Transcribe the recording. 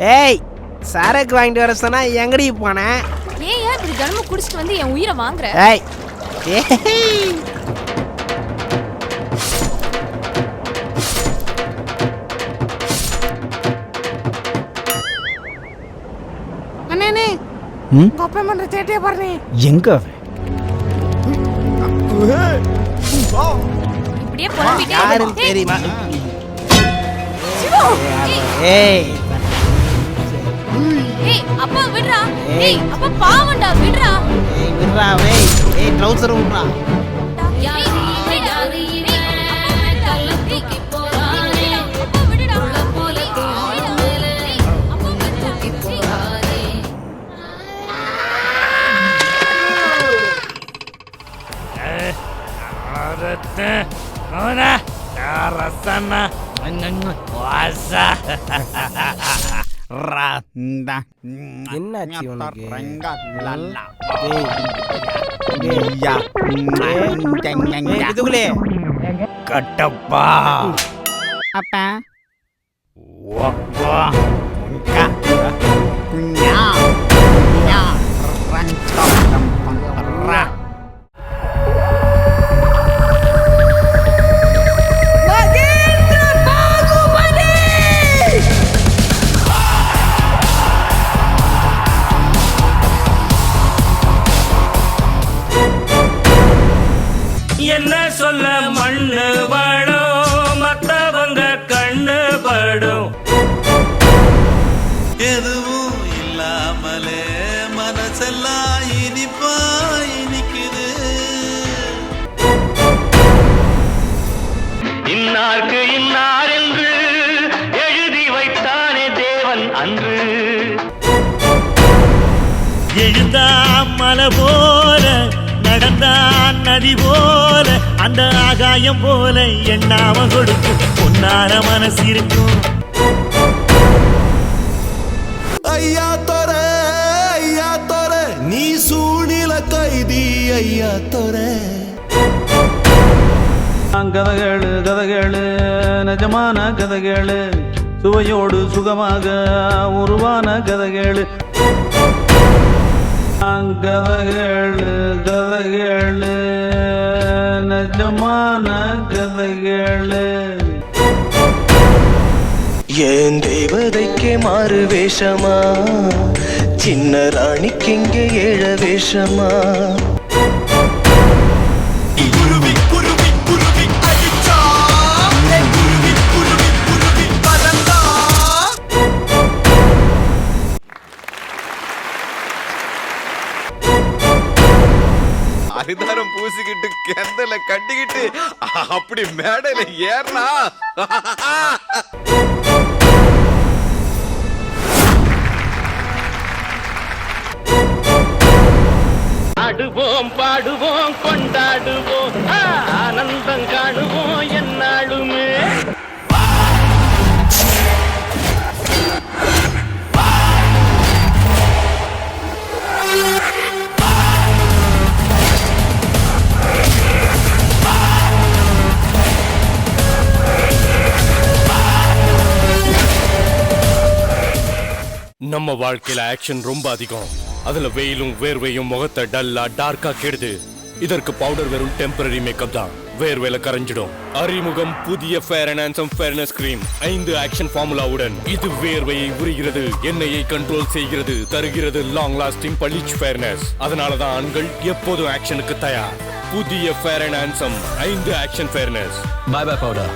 ஏய் சரக்கு வாங்கிட்டு வர சொன்னா எங்கடி போனேன்? ஏன் இப்படி கனம குடிச்சிட்டு வந்து என் உயிரை வாங்குற? ஏய் அண்ணே கோப்பை பண்ற சேட்டையை பாருங்க. எங்க அவன்? இப்படியே புலம்பிட்டே யாரும் தெரியுமா? சிவா ஏய் ஏய் அப்பா விடுடா. ஏய் அப்பா பாவம்டா விடுடா. ஏய் விடுறா ஏய் ஏய் ட்ரவுசர் விடுறா. என்னாச்சு உனக்கு? இதுக்குள்ளே கட்டப்பா அப்பா என்ன சொல்ல மண்ணு படும் மத்தவங்க கண்ணு படும். எதுவும் இல்லாமலே மனசெல்லாம் இனிப்பா இனிக்குது. இன்னார்க்கு இன்னார் என்று எழுதி வைத்தானே தேவன் அன்று. எழுதாம் மலை போல நடந்தான் நதி போல அந்த ஆகாயம் போல எண்ணாம கொடுக்கும் பொன்னார மனசு இருக்கும். ஐயா தோர நீ சூழ்நில கைதி ஐயா தோர. கதைகளு நிஜமான கதைகளு சுவையோடு சுகமாக உருவான கதைகளு. கதைகளு நிஜமான கதைகளு. ஏன் தேவதைக்கே மாறு வேஷமா, சின்ன ராணிக்கு இங்கே ஏழ வேஷமா. அரிதாரம் பூசிக்கிட்டு கெந்தல கட்டிக்கிட்டு அப்படி மேடையில ஏறனா. ஆடுவோம் பாடுவோம் கொண்டாடுவோம் ஆனந்தம் காணுவோம் என்னாலுமே. நம்ம வாழ்க்கையில ஆக்ஷன் ரொம்ப அதிகம். அதுல வெயிலும் வேர்வையும் முகத்தை டல்லா டார்க்கா கெடுது. இதற்கு பவுடர் வெறும் டெம்பரரி மேக்கப் தான், வேர்வையில கரைஞ்சிடும். அறிமுகம் புதிய fair and handsome fairness cream 5 action ஃபார்முலாவுடன். இது வேர்வையை உரிகிறது, எண்ணெயை கண்ட்ரோல் செய்கிறது, தருகிறது லாங் லாஸ்டிங் பளிச் ஃபேர்னஸ். அதனாலதான் ஆண்கள் எப்போதும் ஆக்ஷனுக்கு தயார். புதிய fair and handsome 5 action fairness. Bye bye powder.